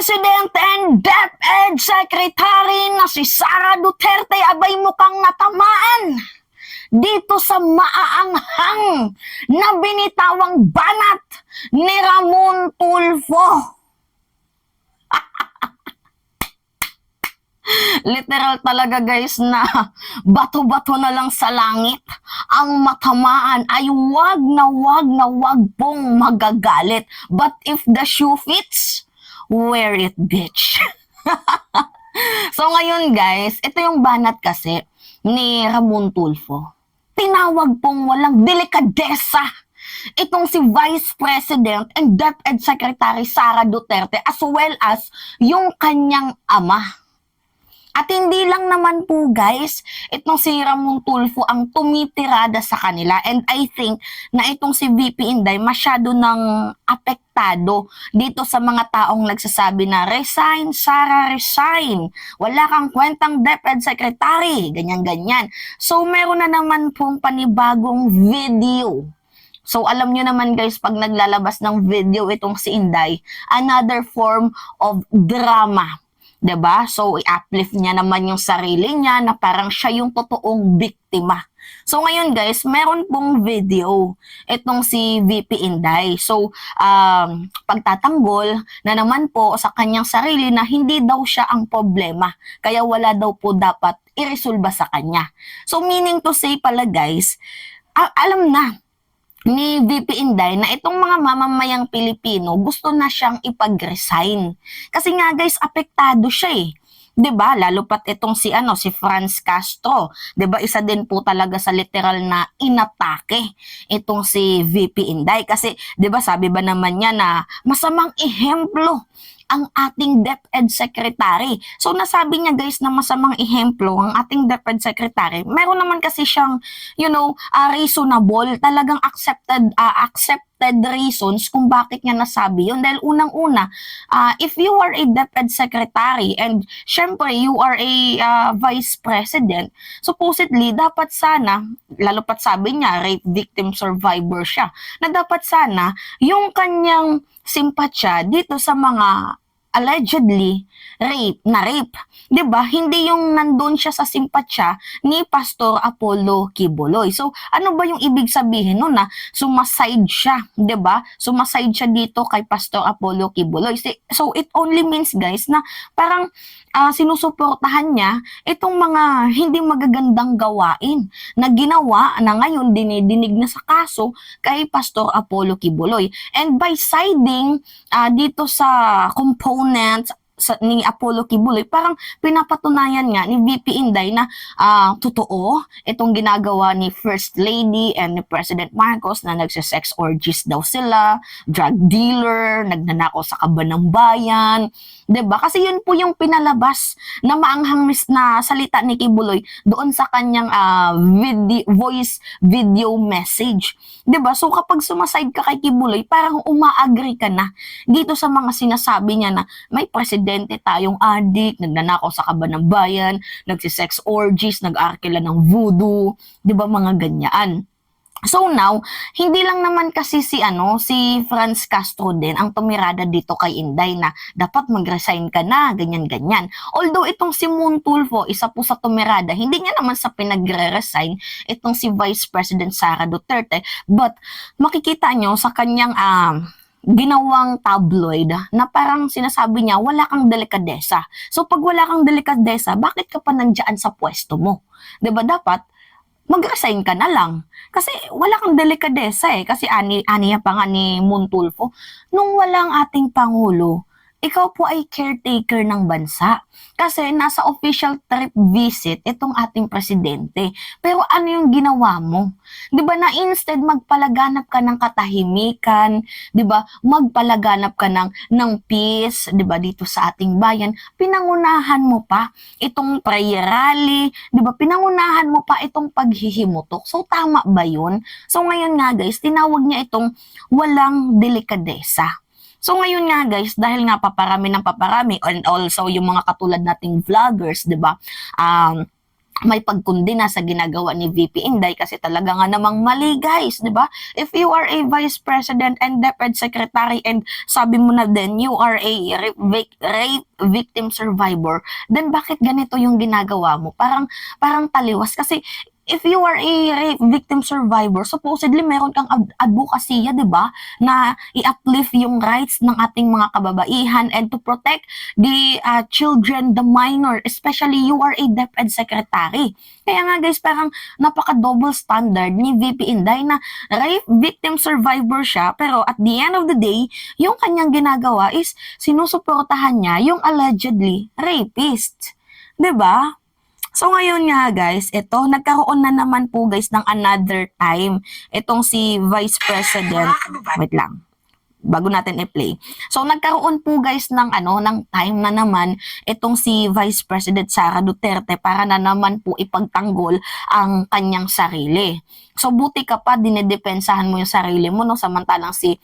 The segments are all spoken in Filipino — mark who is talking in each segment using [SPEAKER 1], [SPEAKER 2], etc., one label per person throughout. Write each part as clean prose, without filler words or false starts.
[SPEAKER 1] President and DepEd Secretary na si Sara Duterte abay mukhang natamaan dito sa maaanghang na binitawang banat ni Ramon Tulfo. Literal talaga guys na bato-bato na lang sa langit ang matamaan ay wag pong magagalit. But if the shoe fits, wear it, bitch. So ngayon guys, ito yung banat kasi ni Ramon Tulfo. Tinawag pong walang delikadesa itong si Vice President and DepEd Secretary Sara Duterte as well as yung kanyang ama. At hindi lang naman po guys, itong si Ramon Tulfo ang tumitirada sa kanila. And I think na itong si VP Inday masyado nang apektado dito sa mga taong nagsasabi na resign, Sara, resign. Wala kang kwentang DepEd Secretary, ganyan-ganyan. So meron na naman pong panibagong video. So alam nyo naman guys, pag naglalabas ng video itong si Inday, another form of drama. 'Di ba? So i-uplift niya naman yung sarili niya na parang siya yung totoong biktima. So ngayon guys, meron pong video itong si VP Inday. So pagtatanggol na naman po sa kanyang sarili na hindi daw siya ang problema. Kaya wala daw po dapat iresolba sa kanya. So meaning to say pala guys, alam na ni VP Inday na itong mga mamamayang Pilipino gusto na siyang ipag-resign. Kasi nga guys, apektado siya eh. 'Di ba? Lalo pat itong si Franz Castro, 'di ba? Isa din po talaga sa literal na inatake itong si VP Inday kasi 'di ba sabi ba naman niya na masamang ehemplo ang ating DepEd Secretary. So nasabi niya guys na masamang ehemplo ang ating DepEd Secretary. Meron naman kasi siyang reasonable, talagang accepted reasons kung bakit niya nasabi yun. Dahil unang-una, if you are a DepEd Secretary and syempre you are a Vice President, supposedly dapat sana, lalo pat sabi niya, rape victim survivor siya, na dapat sana yung kanyang simpatya dito sa mga allegedly rape. 'Di ba? Hindi yung nandun siya sa simpatya ni Pastor Apollo Quiboloy. So, ano ba yung ibig sabihin nun na sumaside siya, 'di ba? Sumaside siya dito kay Pastor Apollo Quiboloy. So, it only means guys na parang sinusuportahan niya itong mga hindi magagandang gawain na ginawa na ngayon dinidinig na sa kaso kay Pastor Apollo Quiboloy. And by siding dito sa components ni Apollo Quiboloy, parang pinapatunayan nga ni VP Inday na totoo itong ginagawa ni First Lady and ni President Marcos na nagsisex orgies daw sila, drug dealer, nagnanakaw sa kaban ng bayan. 'Di ba? Kasi yun po yung pinalabas na maanghang na salita ni Quiboloy doon sa kanyang voice video message. 'Di ba? So kapag sumaside ka kay Quiboloy, parang umaagree ka na dito sa mga sinasabi niya na may presidente tayong adik, nagnanakaw sa kaban ng bayan, nagsisex orgies, nag-arkila ng voodoo, 'di ba mga ganyan. So now, hindi lang naman kasi si Franz Castro din ang tumirada dito kay Inday na dapat mag-resign ka na, ganyan-ganyan. Although itong si Mon Tulfo, isa po sa tumirada, hindi niya naman sa pinagre-resign itong si Vice President Sara Duterte, but makikita nyo sa kanyang ginawang tabloid na parang sinasabi niya wala kang delikadesa. So pag wala kang delikadesa, bakit ka pa nandiyan sa pwesto mo? 'Di ba dapat mag-resign ka na lang. Kasi wala kang delikadesa eh. Kasi aniya pa nga ni Mon Tulfo, nung walang ating Pangulo, ikaw po ay caretaker ng bansa. Kasi nasa official trip visit itong ating presidente. Pero ano yung ginawa mo? 'Di ba na instead magpalaganap ka ng katahimikan, 'di ba? Magpalaganap ka ng peace, 'di ba, dito sa ating bayan. Pinangunahan mo pa itong prayer rally, 'di ba? Pinangunahan mo pa itong paghihimutok. So tama ba 'yun? So ngayon nga guys, tinawag niya itong walang delikadesa. So ngayon nga guys, dahil nga paparami ng paparami and also yung mga katulad nating vloggers, 'di ba? may pagkundina sa ginagawa ni VP Inday kasi talaga nga namang mali, guys, 'di ba? If you are a vice president and DepEd secretary and sabi mo na din you are a rape victim survivor, then bakit ganito yung ginagawa mo? Parang taliwas kasi if you are a rape victim survivor, supposedly meron kang advokasya, 'di ba? Na i-uplift yung rights ng ating mga kababaihan and to protect the children, the minor, especially you are a DepEd secretary. Kaya nga guys, parang napaka-double standard ni VP Inday na rape victim survivor siya, pero at the end of the day, yung kanyang ginagawa is sinusuportahan niya yung allegedly rapist. 'Di ba? So ngayon nga guys, ito nagkaroon na naman po guys ng another time itong si Vice President. Wait lang. Bago natin i-play. So nagkaroon po guys ng time na naman itong si Vice President Sara Duterte para na naman po ipagtanggol ang kanyang sarili. So buti ka pa dinedepensahan mo yung sarili mo, no, samantalang si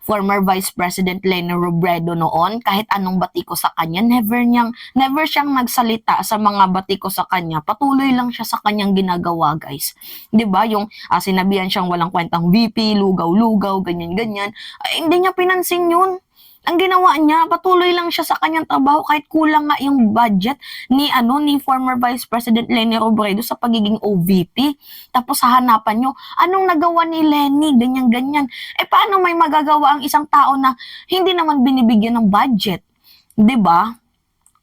[SPEAKER 1] former Vice President Leni Robredo noon, kahit anong batiko sa kanya, never siyang nagsalita sa mga batiko sa kanya. Patuloy lang siya sa kanyang ginagawa, guys. 'Di ba? Yung sinabihan siyang walang kwentang VP, lugaw-lugaw, ganyan-ganyan. Hindi niya pinansin 'yun. Ang ginawa niya, patuloy lang siya sa kanyang trabaho kahit kulang nga yung budget ni former Vice President Leni Robredo sa pagiging OVP. Tapos hahanapan nyo, anong nagawa ni Leni, ganyan-ganyan. Paano may magagawa ang isang tao na hindi naman binibigyan ng budget? 'Di ba?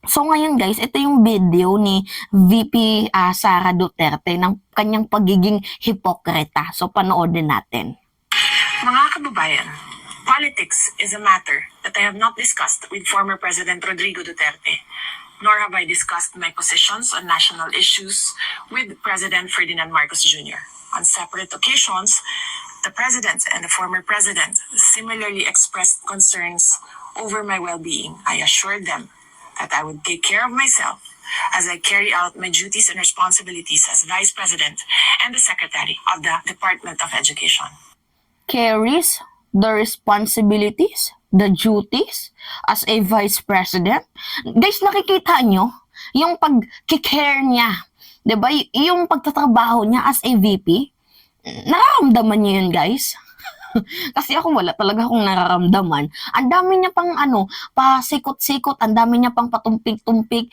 [SPEAKER 1] So ngayon guys, ito yung video ni VP Sara Duterte ng kanyang pagiging hipokrita. So panoodin natin.
[SPEAKER 2] Mga kababayan, politics is a matter that I have not discussed with former President Rodrigo Duterte, nor have I discussed my positions on national issues with President Ferdinand Marcos Jr. On separate occasions, the President and the former President similarly expressed concerns over my well-being. I assured them that I would take care of myself as I carry out my duties and responsibilities as Vice President and the Secretary of the Department of Education.
[SPEAKER 1] Carries the responsibilities, the duties as a vice president. Guys, nakikita nyo yung pag-care niya, 'di ba? Yung pagtatrabaho niya as a VP. Nararamdaman niyo yun, guys? Kasi ako wala talaga akong nararamdaman. Ang dami niya pang pasikot-sikot, ang dami niya pang patumpik-tumpik.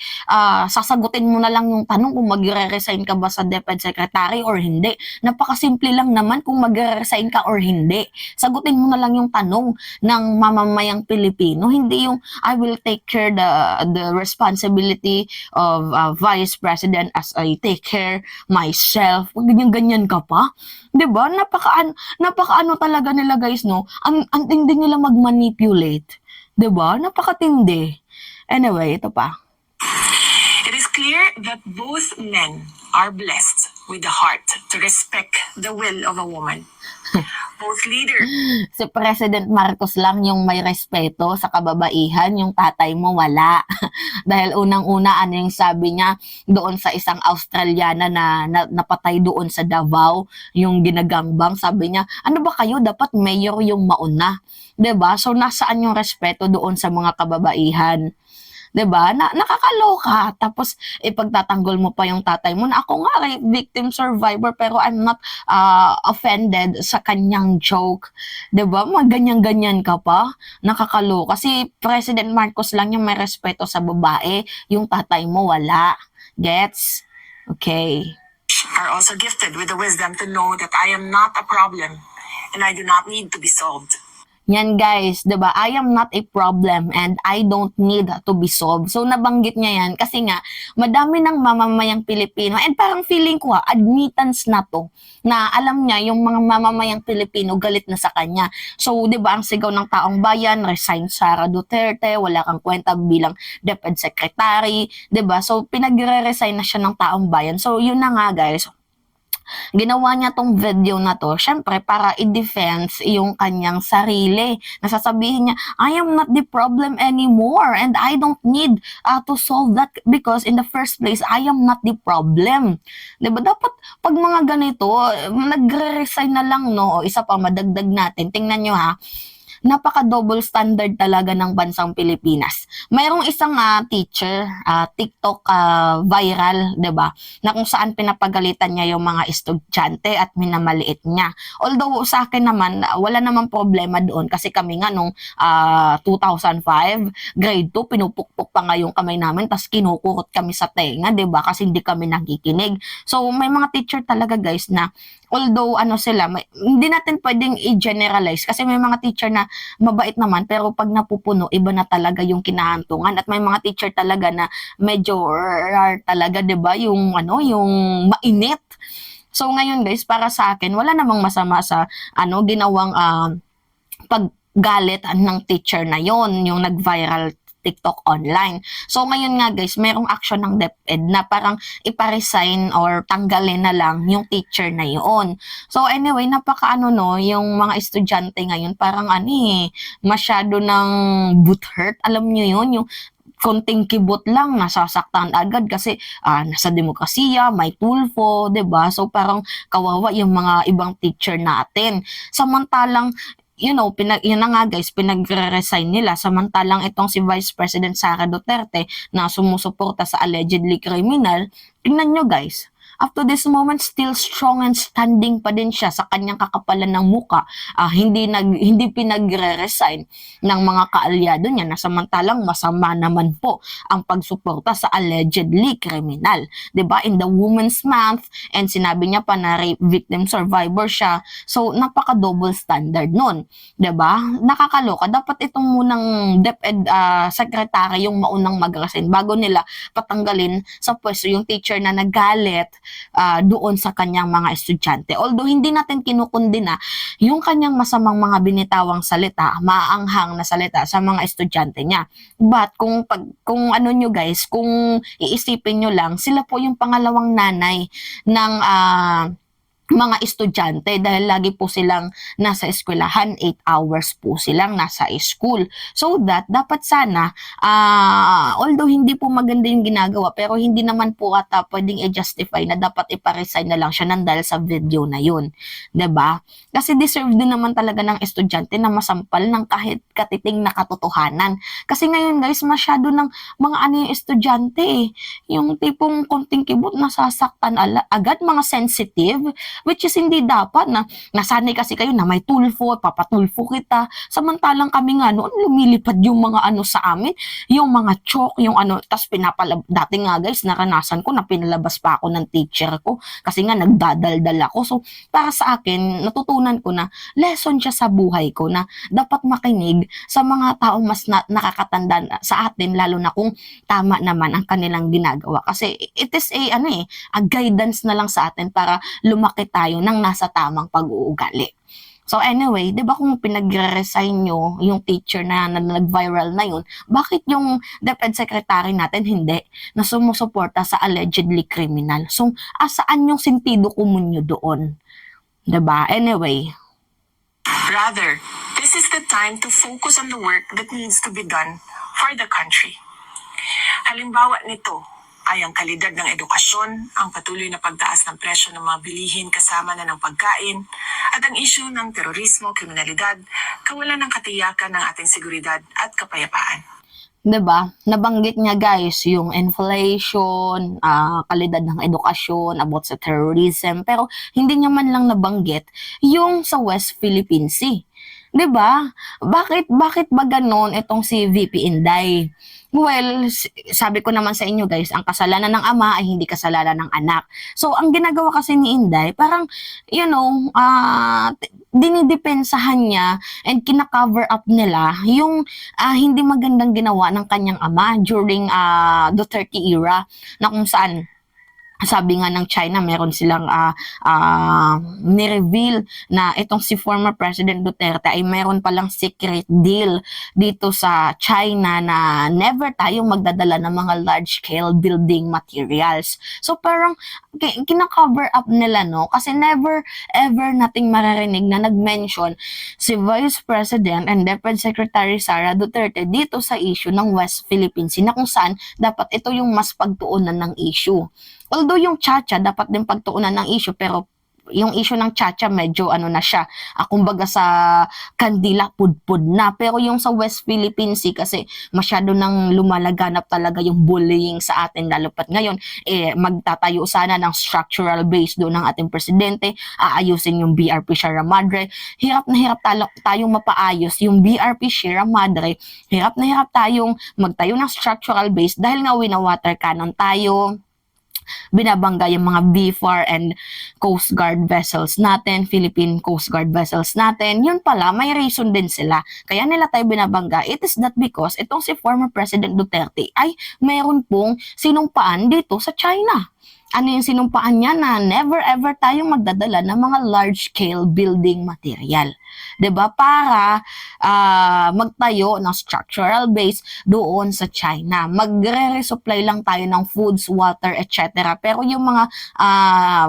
[SPEAKER 1] Sasagutin mo na lang yung tanong kung magre-resign ka ba sa DepEd Secretary or hindi. Napakasimple lang naman kung magre-resign ka or hindi. Sagutin mo na lang yung tanong ng mamamayang Pilipino, hindi yung I will take care the responsibility of Vice President as I take care myself. Ganyan-ganyan ka pa. 'Di ba? Napaka talaga nila, guys, no? Ang tindi nila mag-manipulate. 'Di ba? Napakatindi. Anyway, ito pa.
[SPEAKER 2] It is clear that both men are blessed with the heart to respect the will of a woman. Both leaders.
[SPEAKER 1] Si President Marcos lang yung may respeto sa kababaihan, yung tatay mo wala. Dahil unang-una, yung sabi niya doon sa isang Australiana na napatay doon sa Davao, yung ginagangbang, sabi niya, ano ba kayo, dapat mayor yung mauna. 'Di ba? So nasaan yung respeto doon sa mga kababaihan? 'Di ba? Nakakaloka. Tapos ipagtatanggol mo pa yung tatay mo na ako nga rape victim survivor pero I'm not offended sa kanyang joke. 'Di ba? Ganyan-ganyan ka pa. Nakakaloka. Kasi President Marcos lang yung may respeto sa babae, yung tatay mo wala. Gets? Okay.
[SPEAKER 2] Are also gifted with the wisdom to know that I am not a problem and I do not need to be solved.
[SPEAKER 1] Yan guys, 'di ba? I am not a problem and I don't need to be solved. So nabanggit niya yan kasi nga madami ng mamamayang Pilipino and parang feeling ko admittance na to na alam niya yung mga mamamayang Pilipino galit na sa kanya. So 'di ba ang sigaw ng taong bayan, resign Sara Duterte, wala kang kwenta bilang DepEd Secretary, 'di ba? So pinagre-resign na siya ng taong bayan. So yun na nga guys. Ginawa niya tong video na to, syempre para i-defense yung kanyang sarili. Nasasabihin niya, I am not the problem anymore and I don't need to solve that because in the first place, I am not the problem. Diba? Dapat pag mga ganito, nagre-resign na lang, no? O isa pa, madagdag natin. Tingnan nyo ha. napaka-double standard talaga ng bansang Pilipinas. Mayroong isang teacher, TikTok viral, 'di ba? Na kung saan pinapagalitan niya yung mga estudyante at minamaliit niya. Although sa akin naman, wala namang problema doon kasi kami nga nung 2005, grade 2, pinupukpok pa nga yung kamay namin tapos kinukurot kami sa tenga, 'di ba? Kasi hindi kami nakikinig. So may mga teacher talaga guys na although hindi natin pwedeng i-generalize kasi may mga teacher na mabait naman pero pag napupuno iba na talaga yung kinahantungan at may mga teacher talaga na medyo talaga 'di ba yung mainit. So ngayon guys, para sa akin wala namang masama sa ginawang paggalit ng teacher na yon, yung nag-viral TikTok online. So ngayon nga guys, merong action ng DepEd na parang ipa-resign or tanggalin na lang yung teacher na yon. So anyway, yung mga estudyante ngayon parang masyado ng butthurt. Alam nyo yun, yung konting kibot lang nasasaktan agad kasi nasa demokrasiya, may tulfo, 'di ba? So parang kawawa yung mga ibang teacher natin. Samantalang yun na nga guys, pinagre-resign nila. Samantalang itong si Vice President Sara Duterte na sumusuporta sa allegedly criminal, tingnan nyo guys, up to this moment, still strong and standing pa din siya sa kanyang kakapalan ng muka. Hindi pinagre-resign ng mga kaalyado niya na samantalang masama naman po ang pagsuporta sa allegedly criminal. 'Di ba? In the Women's Month, and sinabi niya pa na rape victim survivor siya. So, napaka-double standard nun. 'Di ba? Nakakaloka. Dapat itong munang DepEd secretary yung maunang mag-resign bago nila patanggalin sa pwesto yung teacher na nagalit doon sa kanyang mga estudyante. Although hindi natin kinukundina yung kanyang masamang mga binitawang salita, maaanghang na salita sa mga estudyante niya. But kung nyo guys, kung iisipin nyo lang, sila po yung pangalawang nanay ng mga estudyante dahil lagi po silang nasa eskwelahan, 8 hours po silang nasa school. So dapat sana, although hindi po maganda yung ginagawa, pero hindi naman po pwedeng i-justify na dapat ipa-resign na lang siya dahil sa video na yun. 'Di ba? Kasi deserve din naman talaga ng estudyante na masampal ng kahit katiting na katotohanan. Kasi ngayon guys, masyado ng mga yung estudyante yung tipong konting kibot nasasaktan agad, mga sensitive, which is hindi dapat na nasanay kasi kayo na may tulfo, papatulfo kita. Samantalang kami nga noon lumilipad yung mga sa amin, yung mga chalk, yung tas dati nga guys, naranasan ko na pinalabas pa ako ng teacher ko kasi nga nagdadaldal ako. So, para sa akin, natutunan ko na lesson siya sa buhay ko na dapat makinig sa mga taong mas nakakatanda sa atin, lalo na kung tama naman ang kanilang ginagawa. Kasi it is a guidance na lang sa atin para lumaki tayo ng nasa tamang pag-uugali. So anyway, 'di ba kung pinagre-resign nyo yung teacher na nag-viral na yun, bakit yung DepEd secretary natin hindi na sumusuporta sa allegedly criminal? So saan yung sentido común nyo doon? 'Di ba? Anyway,
[SPEAKER 2] Rather, this is the time to focus on the work that needs to be done for the country. Halimbawa nito ay ang kalidad ng edukasyon, ang patuloy na pagtaas ng presyo ng mga bilihin kasama na ng pagkain, at ang isyu ng terorismo, kriminalidad, kawalan ng katiyakan ng ating seguridad at kapayapaan.
[SPEAKER 1] 'di ba? Nabanggit niya guys yung inflation, kalidad ng edukasyon, about sa terrorism, pero hindi niya man lang nabanggit yung sa West Philippine Sea. 'Di ba? Bakit ba ganon itong si VP Inday? Well, sabi ko naman sa inyo guys, ang kasalanan ng ama ay hindi kasalanan ng anak. So, ang ginagawa kasi ni Inday, parang, dinidepensahan niya and kina-cover up nila yung hindi magandang ginawa ng kanyang ama during Duterte era na kung saan sabi nga ng China, meron silang ni-reveal na itong si former President Duterte ay meron palang secret deal dito sa China na never tayong magdadala ng mga large-scale building materials. So parang kina-cover up nila, no? Kasi never ever nating maririnig na nag-mention si Vice President and DepEd Secretary Sara Duterte dito sa issue ng West Philippine Sea na kung saan dapat ito yung mas pagtuunan ng issue. Although yung Chacha dapat din pagtuunan ng issue, pero yung issue ng Chacha medyo ano na siya, kumbaga sa kandila pudpud na. Pero yung sa West Philippine Sea kasi masyado nang lumalaganap talaga yung bullying sa atin, lalo pat ngayon magtatayo sana ng structural base doon ng ating presidente, aayusin yung BRP Sierra Madre. Hirap na hirap tayong mapaayos yung BRP Sierra Madre, hirap na hirap tayong magtayo ng structural base dahil nga wina-water cannon tayo, binabangga yung mga BFAR and Coast Guard vessels natin, Philippine Coast Guard vessels natin. Yun pala, may reason din sila. Kaya nila tayo binabangga. It is that because itong si former President Duterte ay mayroon pong sinumpaan dito sa China. Ano yung sinumpaan niya? Na never ever tayong magdadala ng mga large scale building material. 'Di ba? Para magtayo ng structural base doon sa China. Magre-resupply lang tayo ng foods, water, etc. Pero yung mga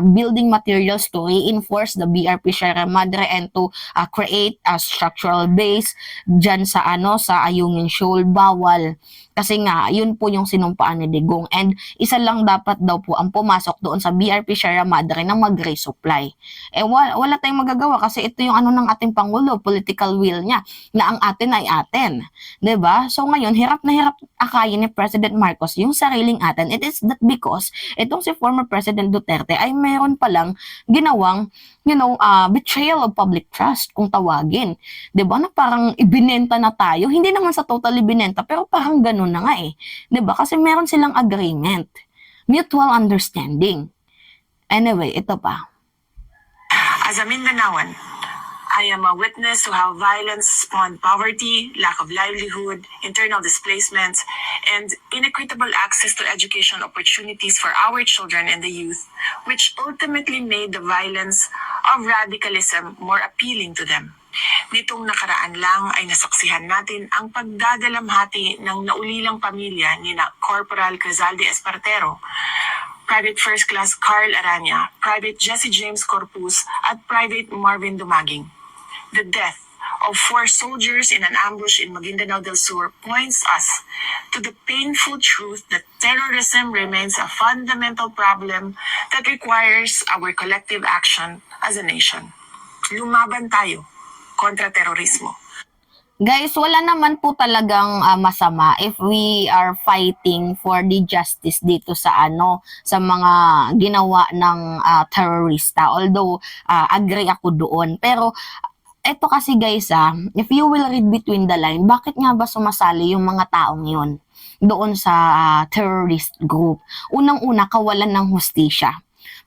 [SPEAKER 1] building materials to reinforce the BRP Sierra Madre and to create a structural base dyan sa sa Ayungin Shoal, bawal. Kasi nga, yun po yung sinumpaan ni Digong. And isa lang dapat daw po ang pumasok doon sa BRP Sierra Madre na mag-resupply. Wala tayong magagawa kasi ito yung ng ating Pangulo, political will niya, na ang atin ay atin. 'Di ba? So ngayon, hirap na hirap akayin ni President Marcos yung sariling atin. It is that because itong si former President Duterte ay mayroon palang ginawang betrayal of public trust kung tawagin. 'Di ba? Na parang ibinenta na tayo. Hindi naman sa totally binenta, pero parang ganun na nga 'Di ba? Kasi meron silang agreement. Mutual understanding. Anyway, ito pa.
[SPEAKER 2] As a Mindanaoan, I am a witness to how violence spawned poverty, lack of livelihood, internal displacements, and inequitable access to education opportunities for our children and the youth, which ultimately made the violence of radicalism more appealing to them. Nitong nakaraan lang ay nasaksihan natin ang pagdadalamhati ng naulilang pamilya ni Corporal Cazalde Espartero, Private First Class Carl Aranya, Private Jesse James Corpus, at Private Marvin Dumaging. The death of 4 soldiers in an ambush in Maguindanao del Sur points us to the painful truth that terrorism remains a fundamental problem that requires our collective action as a nation. Lumaban tayo kontra terorismo.
[SPEAKER 1] Guys, wala naman po talagang masama if we are fighting for the justice dito sa sa mga ginawa ng terrorista. Although agree ako doon, pero eto kasi guys, if you will read between the line, bakit nga ba sumasali yung mga taong yun doon sa terrorist group? Unang-una, kawalan ng hustisya.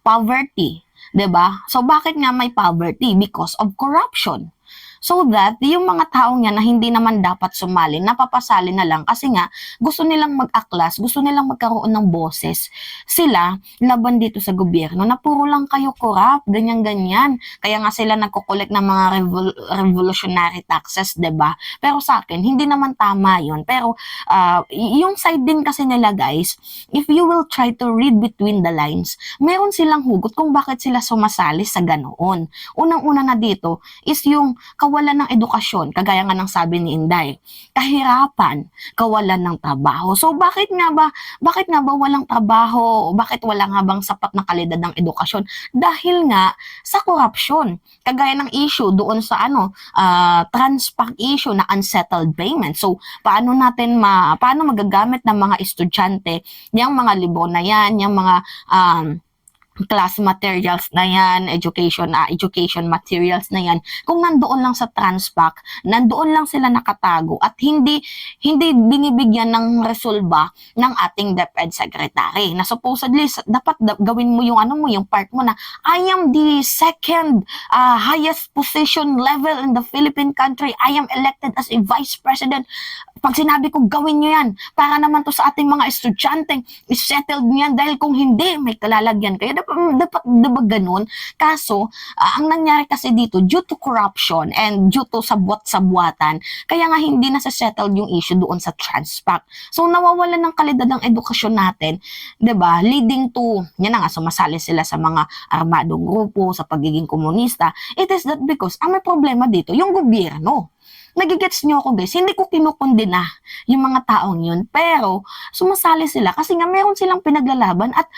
[SPEAKER 1] Poverty, 'di ba? So bakit nga may poverty? Because of corruption. So that yung mga taong yan na hindi naman dapat sumali, napapasali na lang kasi nga gusto nilang mag-aklas, gusto nilang magkaroon ng boses. Sila laban dito sa gobyerno na puro lang kayo corrupt, ganyan-ganyan. Kaya nga sila nagkukulik ng mga revolutionary taxes, 'di ba? Pero sa akin, hindi naman tama 'yon. Pero yung side din kasi nila guys, if you will try to read between the lines, meron silang hugot kung bakit sila sumasali sa ganoon. Unang-una na dito is yung kawalan ng edukasyon, kagaya nga ng sabi ni Inday. Kahirapan, kawalan ng trabaho. So bakit nga ba walang trabaho? Bakit wala nga bang sapat na kalidad ng edukasyon? Dahil nga sa korupsyon. Kagaya ng issue doon sa Transpac issue na unsettled payment. So paano magagamit ng mga estudyante yung mga libro na yan, yung mga class materials na yan, education materials na yan, kung nandoon lang sa Transpac, nandoon lang sila nakatago at hindi binibigyan ng resolba ng ating DepEd Secretary na supposedly dapat gawin mo yung part mo na I am the second highest position level in the Philippine country. I am elected as a Vice President. Pag sinabi ko gawin nyo yan, para naman to sa ating mga estudyante, is-settled niyan dahil kung hindi, may kalalagyan kayo. Dapat diba ganun? Kaso, ang nangyari kasi dito, due to corruption and due to sabwat-sabwatan, kaya nga hindi na settled yung issue doon sa Transpac. So, nawawalan ng kalidad ng edukasyon natin, diba? Leading to, yan na nga, sumasali sila sa mga armadong grupo, sa pagiging komunista. It is that because, ang may problema dito, yung gobyerno. Nagigets nyo ako guys, hindi ko kinukundina yung mga taong yun, pero sumasali sila kasi nga meron silang pinaglalaban at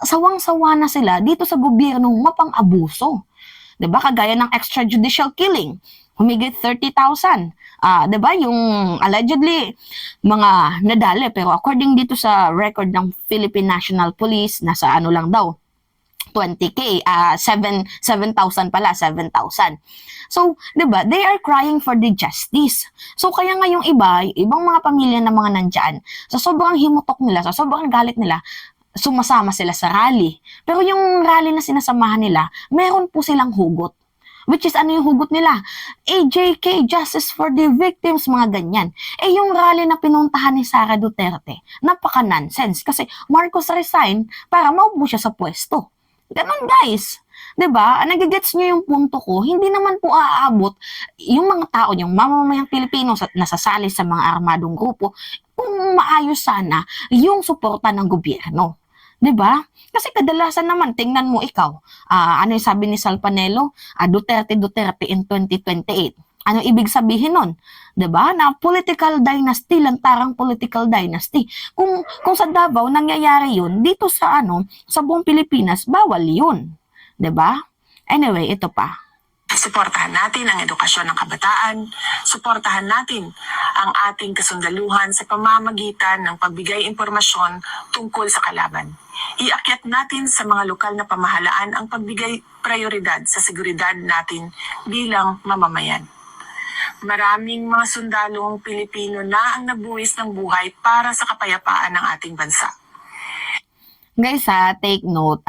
[SPEAKER 1] sawang-sawa na sila dito sa gobyernong mapang-abuso. 'Di ba? Kagaya ng extrajudicial killing, humigit 30,000. 'Di ba? Yung allegedly mga nadali, pero according dito sa record ng Philippine National Police, nasa ano lang daw, 20K, 7,000 pala, 7,000. So, 'di ba? They are crying for the justice. So, kaya nga yung ibang mga pamilya ng mga nandiyan, sa sobrang himutok nila, sa sobrang galit nila, sumasama sila sa rally. Pero yung rally na sinasamahan nila, meron po silang hugot. Which is, ano yung hugot nila? AJK, Justice for the Victims, mga ganyan. Yung rally na pinuntahan ni Sara Duterte, napaka-nonsense. Kasi Marcos resign para maupo siya sa pwesto. Ganon, guys. 'Di ba? Nagigets niyo yung punto ko. Hindi naman po aabot yung mga tao, yung mamamayang Pilipino nasasali sa mga armadong grupo, kung maayos sana yung suporta ng gobyerno. 'Di ba? Kasi kadalasan naman, tingnan mo ikaw, ano yung sabi ni Sal Panelo? Duterte in 2028. Ano ibig sabihin nun? 'Di ba? Na political dynasty, lantarang political dynasty. Kung sa Davao nangyayari 'yun, dito sa sa buong Pilipinas bawal 'yun. 'Di ba? Anyway, ito pa.
[SPEAKER 2] Suportahan natin ang edukasyon ng kabataan, suportahan natin ang ating kasundaluhan sa pamamagitan ng pagbigay impormasyon tungkol sa kalaban. Iakyat natin sa mga lokal na pamahalaan ang pagbigay prioridad sa seguridad natin bilang mamamayan. Maraming mga sundalong Pilipino na ang nabuwis ng buhay para sa kapayapaan ng ating bansa.
[SPEAKER 1] Guys take note,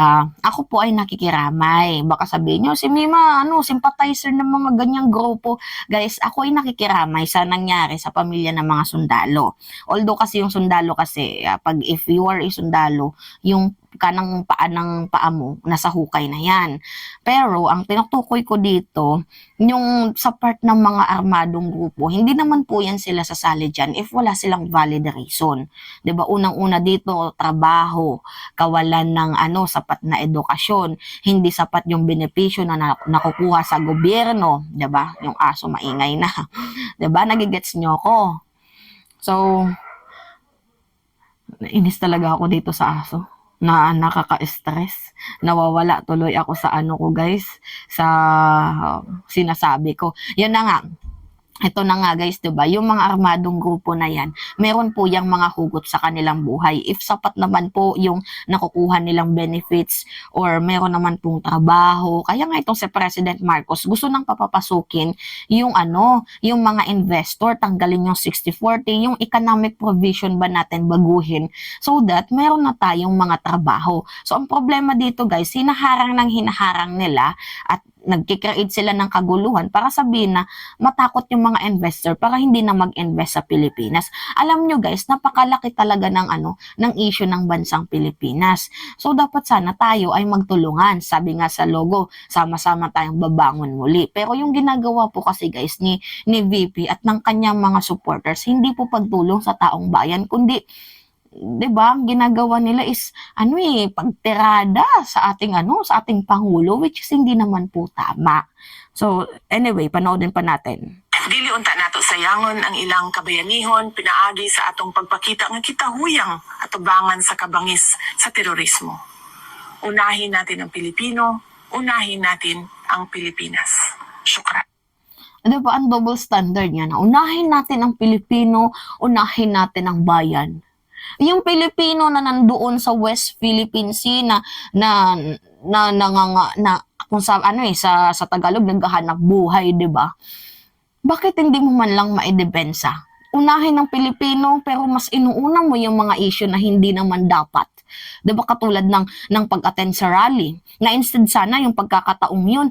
[SPEAKER 1] ako po ay nakikiramay. Baka sabihin nyo, si Mima, sympathizer ng mga ganyang grupo. Guys, ako ay nakikiramay sa nangyari sa pamilya ng mga sundalo. Although kasi yung sundalo kasi, if you are a sundalo, yung kanang paa mo, nasa hukay na yan. Pero, ang tinutukoy ko dito, yung sa part ng mga armadong grupo, hindi naman po yan sila sasali dyan if wala silang valid reason. 'Di ba? Unang-una dito, trabaho, kawalan ng sapat na edukasyon, hindi sapat yung benepisyo na nakukuha sa gobyerno, 'di ba? Yung aso maingay na. 'Di ba? Nagigets nyo ko. So, nainis talaga ako dito sa aso na nakaka-stress. Nawawala tuloy ako sa ko guys, sa sinasabi ko. Yun na nga. Ito na nga guys, 'di ba? Yung mga armadong grupo na yan, meron po yung mga hugot sa kanilang buhay. If sapat naman po yung nakukuha nilang benefits or meron naman pong trabaho. Kaya nga itong si President Marcos gusto nang papapasukin yung yung mga investor, tanggalin yung 60-40, yung economic provision ba natin baguhin so that meron na tayong mga trabaho. So ang problema dito guys, hinaharang nila at nagkikreate sila ng kaguluhan para sabihin na matakot yung mga investor para hindi na mag-invest sa Pilipinas. Alam nyo guys, napakalaki talaga ng issue ng bansang Pilipinas. So dapat sana tayo ay magtulungan. Sabi nga sa logo, sama-sama tayong babangon muli. Pero yung ginagawa po kasi guys ni VP at ng kanyang mga supporters, hindi po pagtulong sa taong bayan, kundi 'di ba? Ang ginagawa nila is pagtirada sa ating sa ating pangulo, which is hindi naman po tama. So, anyway, panoodin pa natin.
[SPEAKER 2] Dili unta nato sayangon ang ilang kabayanihon pinaagi sa atong pagpakita nga kita huyang atubangan sa kabangis sa terorismo. Unahin natin ang Pilipino, unahin natin ang Pilipinas. Syukran.
[SPEAKER 1] Ano ba ang double standard niya na unahin natin ang Pilipino, unahin natin ang bayan? Yung Pilipino na nandoon sa West Philippine Sea na kung sa sa Tagalog naghahanap buhay, 'di ba? Bakit hindi mo man lang maidepensa? Unahin ng Pilipino pero mas inuuna mo yung mga issue na hindi naman dapat. 'Di ba katulad ng pag-attend sa rally, na instead sana yung pagkakataong yun,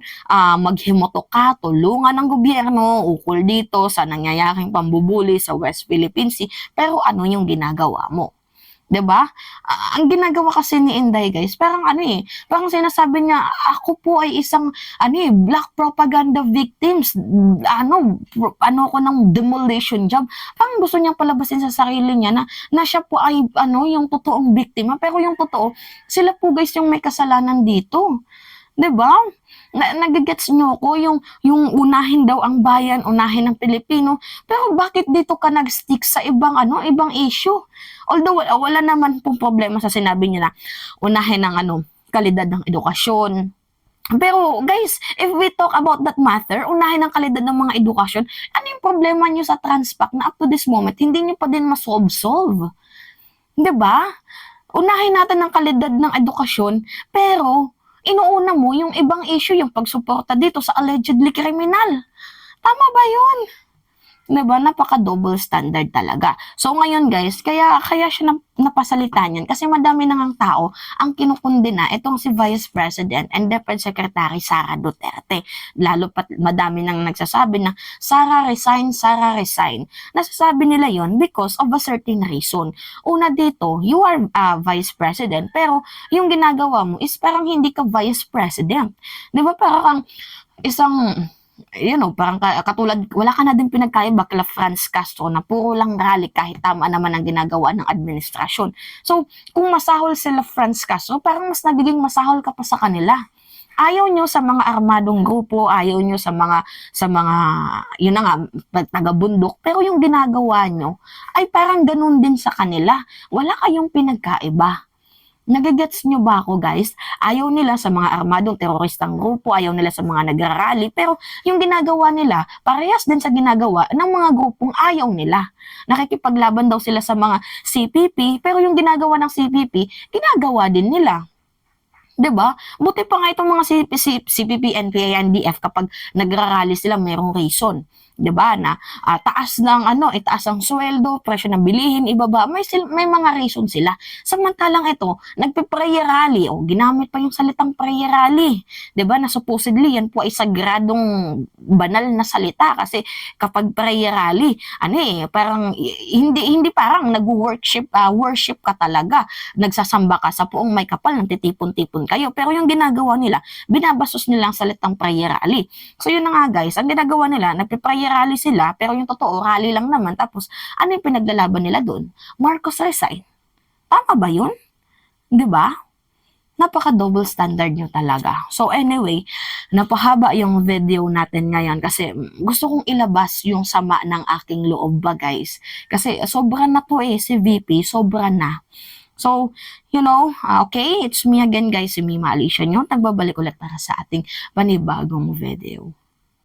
[SPEAKER 1] maghimotok ka, tulungan ng gobyerno ukol dito sa nangyayaring pambubuli sa West Philippine Sea, pero ano yung ginagawa mo? 'Di ba? Ang ginagawa kasi ni Inday guys, parang parang sinasabi niya, ako po ay isang black propaganda victims. Ko ng demolition job. Parang gusto niyang palabasin sa sarili niya na siya po ay yung totoong biktima, pero yung totoo, sila po guys yung may kasalanan dito. 'Di ba? Nagigets nyo ko yung unahin daw ang bayan, unahin ang Pilipino. Pero bakit dito ka nag-stick sa ibang issue? Although wala naman pong problema sa sinabi niya na unahin ang kalidad ng edukasyon. Pero guys, if we talk about that matter, unahin ang kalidad ng mga edukasyon, ano yung problema nyo sa Transpac na up to this moment, hindi nyo pa din ma-solve? 'Di ba? Unahin natin ang kalidad ng edukasyon, pero inuuna mo yung ibang issue, yung pagsuporta dito sa allegedly criminal. Tama ba yun? 'Di ba? Napaka-double standard talaga. So ngayon guys, kaya siya napasalita niyan kasi madami nang tao ang kinukundina itong si Vice President and Deputy Secretary Sara Duterte. Lalo pat madami nang nagsasabi na Sara resign, Sara resign. Nasasabi nila yon because of a certain reason. Una dito, you are Vice President pero yung ginagawa mo is parang hindi ka Vice President. 'Di ba? Parang isang parang katulad, wala ka na din pinagkaiba kila Franz Castro na puro lang rally kahit tama naman ang ginagawa ng administrasyon. So, kung masahol sila Franz Castro, parang mas nagiging masahol ka pa sa kanila. Ayaw nyo sa mga armadong grupo, ayaw nyo sa mga, yun na nga, taga-bundok, pero yung ginagawa nyo ay parang ganun din sa kanila. Wala kayong pinagkaiba. Nagigets nyo ba ako guys? Ayaw nila sa mga armadong teroristang grupo, ayaw nila sa mga nagrarally, pero yung ginagawa nila, parehas din sa ginagawa ng mga grupong ayaw nila. Nakikipaglaban daw sila sa mga CPP, pero yung ginagawa ng CPP, ginagawa din nila. 'Di ba? Buti pa nga itong mga CPP, NPA, NDF kapag nagrarally sila, mayroong reason. 'Di ba? Na taas ng itaas ang sweldo, presyo ng bilihin, ibaba, may mga reason sila. Samantalang ito, nagpe-prayer rally, ginamit pa yung salitang prayer rally. 'Di ba? Na supposedly yan po ay sagradong banal na salita kasi kapag prayer rally, parang hindi parang nag-worship ka talaga. Nagsasamba ka sa puong may kapal, nagtitipon-tipon kayo. Pero yung ginagawa nila, binabastos nila ang salitang prayer rally. So yun na nga guys, ang ginagawa nila, nagpe-prayer rally sila, pero yung totoo, rally lang naman. Tapos, ano yung pinaglalaban nila doon? Marcos resign. Tama ba yun? 'Di ba? Napaka-double standard nyo talaga. So anyway, napahaba yung video natin ngayon kasi gusto kong ilabas yung sama ng aking loob ba guys. Kasi sobra na to si VP, sobra na. So, okay, it's me again guys, si Mima Alicia nyo. Nagbabalik ulit para sa ating panibagong video.